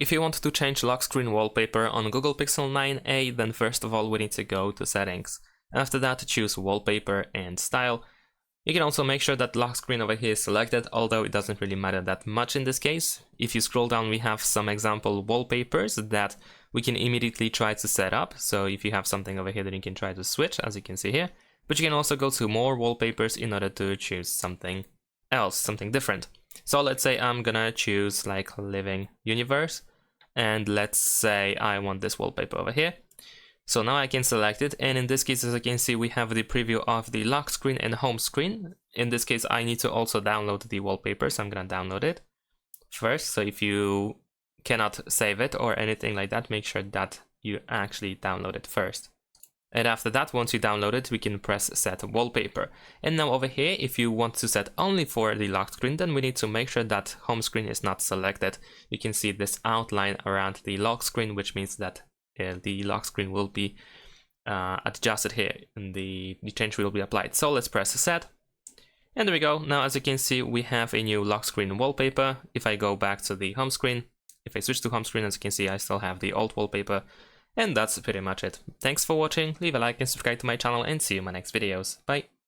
If you want to change lock screen wallpaper on Google Pixel 9a, then first of all we need to go to settings. After that, choose wallpaper and style. You can also make sure that lock screen over here is selected, although it doesn't really matter that much in this case. If you scroll down, we have some example wallpapers that we can immediately try to set up. So if you have something over here, then you can try to switch, as you can see here. But you can also go to more wallpapers in order to choose something else, something different. So let's say I'm gonna choose like living universe, and let's say I want this wallpaper over here. So now I can select it, and in this case, as you can see, we have the preview of the lock screen and home screen. In this case, I need to also download the wallpaper, so I'm gonna download it first. So if you cannot save it or anything like that, make sure that you actually download it first. And after that, once you download it, we can press set wallpaper. And now over here, if you want to set only for the lock screen, then we need to make sure that home screen is not selected. You can see this outline around the lock screen, which means that the lock screen will be adjusted here and the change will be applied. So let's press set. And there we go. Now, as you can see, we have a new lock screen wallpaper. If I go back to the home screen, if I switch to home screen, as you can see, I still have the old wallpaper. And that's pretty much it. Thanks for watching, leave a like and subscribe to my channel, and see you in my next videos. Bye!